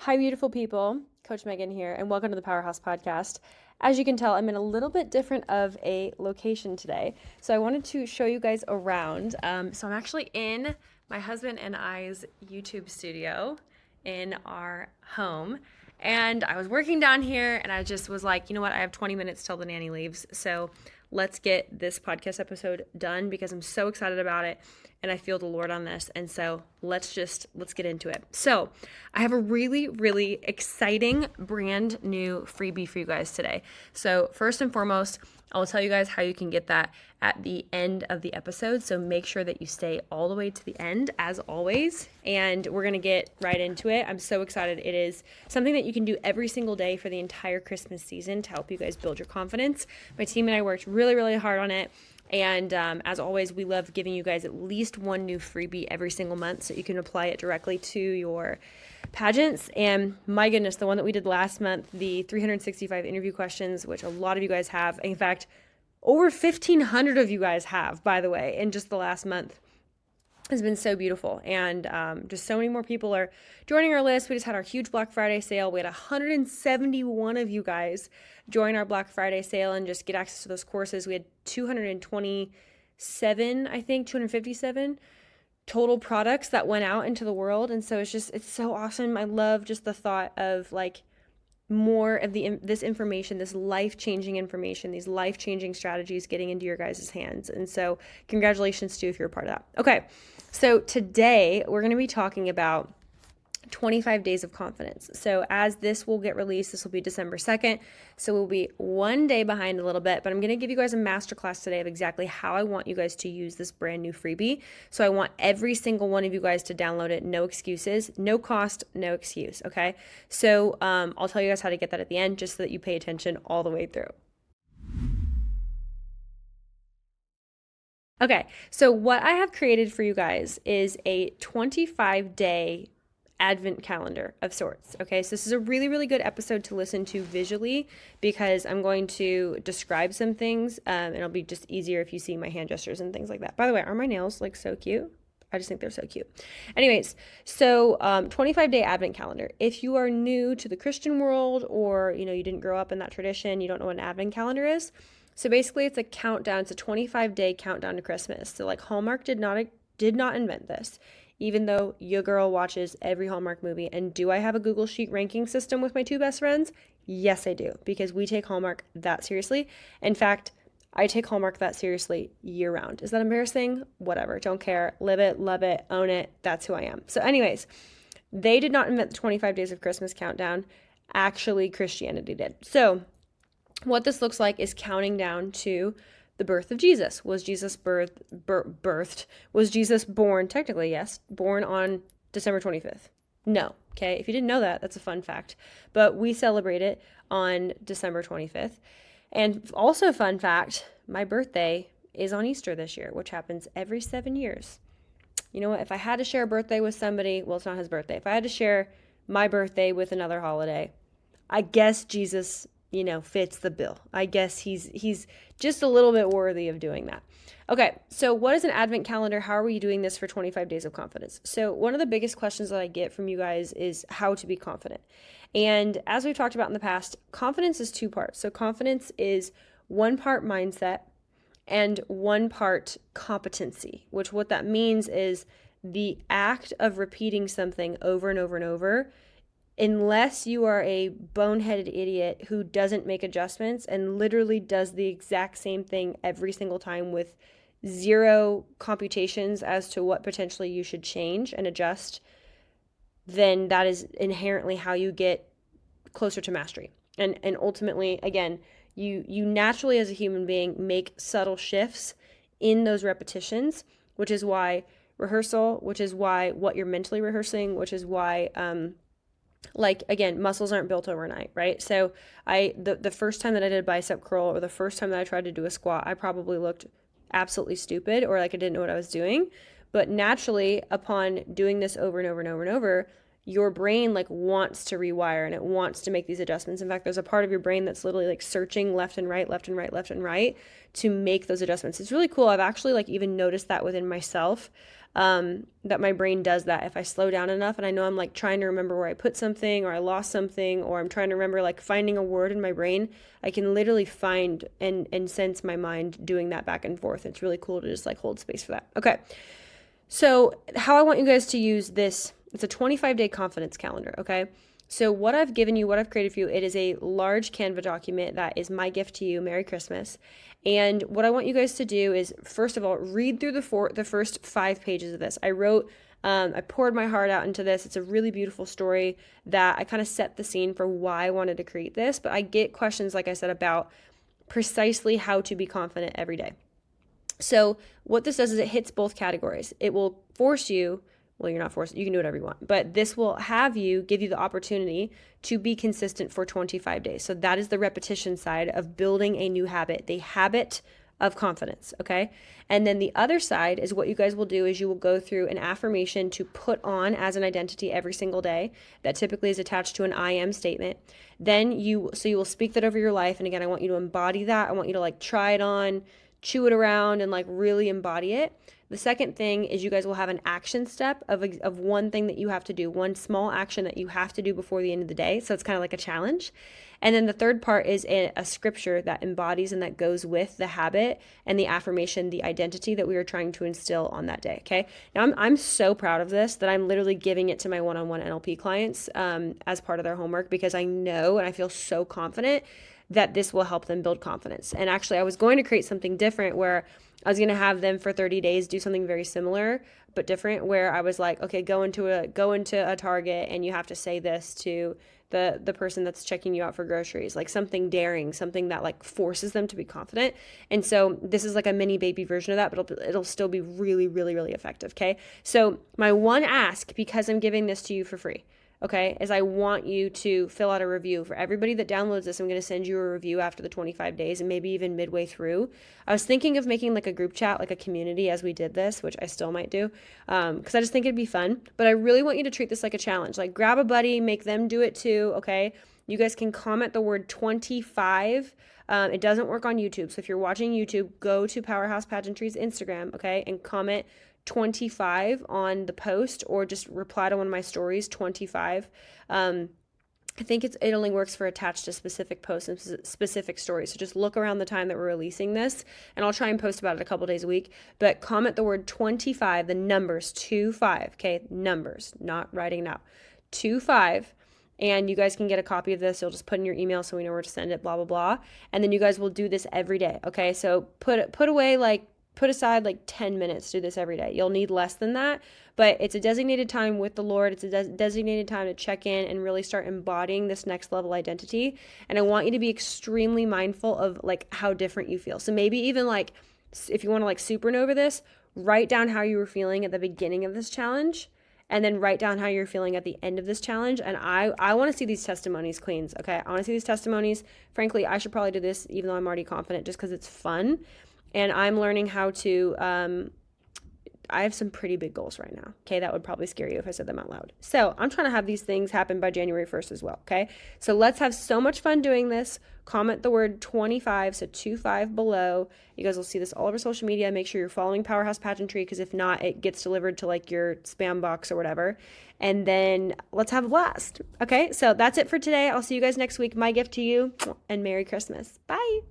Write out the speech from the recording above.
Hi, beautiful people. Coach Megan here, and welcome to the Powerhouse Podcast. As you can tell, I'm in a little bit different of a location today. So I wanted to show you guys around. So I'm actually in my husband and I's YouTube studio in our home. And I was working down here, and I just was like, you know what? I have 20 minutes till the nanny leaves. So let's get this podcast episode done because I'm so excited about it and I feel the Lord on this. And so let's get into it. So I have a really, really exciting brand new freebie for you guys today. So first and foremost, I will tell you guys how you can get that at the end of the episode. So make sure that you stay all the way to the end as always. And we're going to get right into it. I'm so excited. It is something that you can do every single day for the entire Christmas season to help you guys build your confidence. My team and I worked really, really hard on it. And as always, we love giving you guys at least one new freebie every single month so you can apply it directly to your pageants. And my goodness, the one that we did last month, the 365 interview questions, which a lot of you guys have. In fact, over 1,500 of you guys have, by the way, in just the last month. Has been so beautiful, and just so many more people are joining our list. We just had our huge Black Friday sale. We had 171 of you guys join our Black Friday sale and just get access to those courses. We had 227, I think, 257 total products that went out into the world, and so it's so awesome. I love just the thought of like more of this information, this life-changing information, these life-changing strategies getting into your guys' hands. And so congratulations to you if you're a part of that. Okay, so today we're going to be talking about 25 days of confidence. So as this will get released, this will be December 2nd. So we'll be one day behind a little bit, but I'm going to give you guys a masterclass today of exactly how I want you guys to use this brand new freebie. So I want every single one of you guys to download it. No excuses, no cost, no excuse. Okay. So I'll tell you guys how to get that at the end just so that you pay attention all the way through. Okay. So what I have created for you guys is a 25-day advent calendar of sorts. Okay, so this is a really, really good episode to listen to visually because I'm going to describe some things and it'll be just easier if you see my hand gestures and things like that. By the way, are my nails like so cute? I just think they're so cute. Anyways, so 25-day advent calendar. If you are new to the Christian world or you didn't grow up in that tradition, you don't know what an advent calendar is. So basically it's a countdown. It's a 25-day countdown to Christmas. So like Hallmark did not invent this. Even though your girl watches every Hallmark movie. And do I have a Google Sheet ranking system with my two best friends? Yes, I do, because we take Hallmark that seriously. In fact, I take Hallmark that seriously year round. Is that embarrassing? Whatever. Don't care. Live it, love it, own it. That's who I am. So anyways, they did not invent the 25 Days of Christmas countdown. Actually, Christianity did. So what this looks like is counting down to the birth of Jesus. Was Jesus birthed? Was Jesus born? Technically, yes. Born on December 25th. No. Okay. If you didn't know that, that's a fun fact. But we celebrate it on December 25th. And also, fun fact, my birthday is on Easter this year, which happens every 7 years. You know what? If I had to share a birthday with somebody, well, it's not his birthday. If I had to share my birthday with another holiday, I guess Jesus fits the bill. I guess he's just a little bit worthy of doing that. Okay, so what is an advent calendar? How are we doing this for 25 days of confidence? So one of the biggest questions that I get from you guys is how to be confident. And as we've talked about in the past, confidence is two parts. So confidence is one part mindset and one part competency, which what that means is the act of repeating something over and over and over. Unless you are a boneheaded idiot who doesn't make adjustments and literally does the exact same thing every single time with zero computations as to what potentially you should change and adjust, then that is inherently how you get closer to mastery. And ultimately, again, you naturally as a human being make subtle shifts in those repetitions, which is why rehearsal, which is why what you're mentally rehearsing, which is why again, muscles aren't built overnight, right? So the first time that I did a bicep curl or the first time that I tried to do a squat, I probably looked absolutely stupid or like I didn't know what I was doing. But naturally, upon doing this over and over and over and over, your brain like wants to rewire and it wants to make these adjustments. In fact, there's a part of your brain that's literally like searching left and right, left and right, left and right to make those adjustments. It's really cool. I've actually like even noticed that within myself. that my brain does that if I slow down enough and I know I'm like trying to remember where I put something or I lost something, or I'm trying to remember like finding a word in my brain. I can literally find and sense my mind doing that back and forth. It's really cool to just like hold space for that. Okay. So how I want you guys to use this, it's a 25-day confidence calendar, okay? So what I've given you, what I've created for you, it is a large Canva document that is my gift to you. Merry Christmas. And what I want you guys to do is, first of all, read through the first 5 pages of this. I poured my heart out into this. It's a really beautiful story that I kind of set the scene for why I wanted to create this. But I get questions, like I said, about precisely how to be confident every day. So what this does is it hits both categories. It will force you, well, you're not forced, you can do whatever you want, but this will give you the opportunity to be consistent for 25 days. So that is the repetition side of building a new habit, the habit of confidence, okay? And then the other side is what you guys will do is you will go through an affirmation to put on as an identity every single day that typically is attached to an I am statement. Then you will speak that over your life. And again, I want you to embody that. I want you to like try it on, chew it around, and like really embody it. The second thing is you guys will have an action step of one thing that you have to do, one small action that you have to do before the end of the day. So it's kind of like a challenge. And then the third part is a scripture that embodies and that goes with the habit and the affirmation, the identity that we are trying to instill on that day. Okay. Now I'm so proud of this that I'm literally giving it to my one-on-one NLP clients as part of their homework, because I know and I feel so confident that this will help them build confidence. And actually, I was going to create something different where I was going to have them for 30 days do something very similar but different, where I was like, okay, go into a Target and you have to say this to the person that's checking you out for groceries, like something daring, something that like forces them to be confident. And so this is like a mini baby version of that, but it'll still be really, really, really effective. Okay. So my one ask, because I'm giving this to you for free, okay, is I want you to fill out a review. For everybody that downloads this, I'm going to send you a review after the 25 days and maybe even midway through. I was thinking of making like a group chat, like a community as we did this, which I still might do, because I just think it'd be fun. But I really want you to treat this like a challenge. Like grab a buddy, make them do it too, okay? You guys can comment the word 25. It doesn't work on YouTube. So if you're watching YouTube, go to Powerhouse Pageantry's Instagram, okay, and comment 25 on the post, or just reply to one of my stories, 25. I think it only works for attached to specific posts and specific stories. So just look around the time that we're releasing this, and I'll try and post about it a couple days a week. But comment the word 25, the numbers 25, okay? Numbers, not writing now. 25. And you guys can get a copy of this. You'll just put in your email so we know where to send it, blah, blah, blah. And then you guys will do this every day, okay? So put aside like 10 minutes to do this every day. You'll need less than that, but it's a designated time with the Lord. It's a designated time to check in and really start embodying this next level identity. And I want you to be extremely mindful of like how different you feel. So maybe even like, if you want to like supernova this, write down how you were feeling at the beginning of this challenge, and then write down how you're feeling at the end of this challenge. And I want to see these testimonies, queens. Okay. I want to see these testimonies. Frankly, I should probably do this even though I'm already confident, just because it's fun. And I'm learning how to, I have some pretty big goals right now. Okay, that would probably scare you if I said them out loud. So I'm trying to have these things happen by January 1st as well. Okay, so let's have so much fun doing this. Comment the word 25, so 25 below. You guys will see this all over social media. Make sure you're following Powerhouse Pageantry, because if not, it gets delivered to like your spam box or whatever. And then let's have a blast. Okay, so that's it for today. I'll see you guys next week. My gift to you, and Merry Christmas. Bye.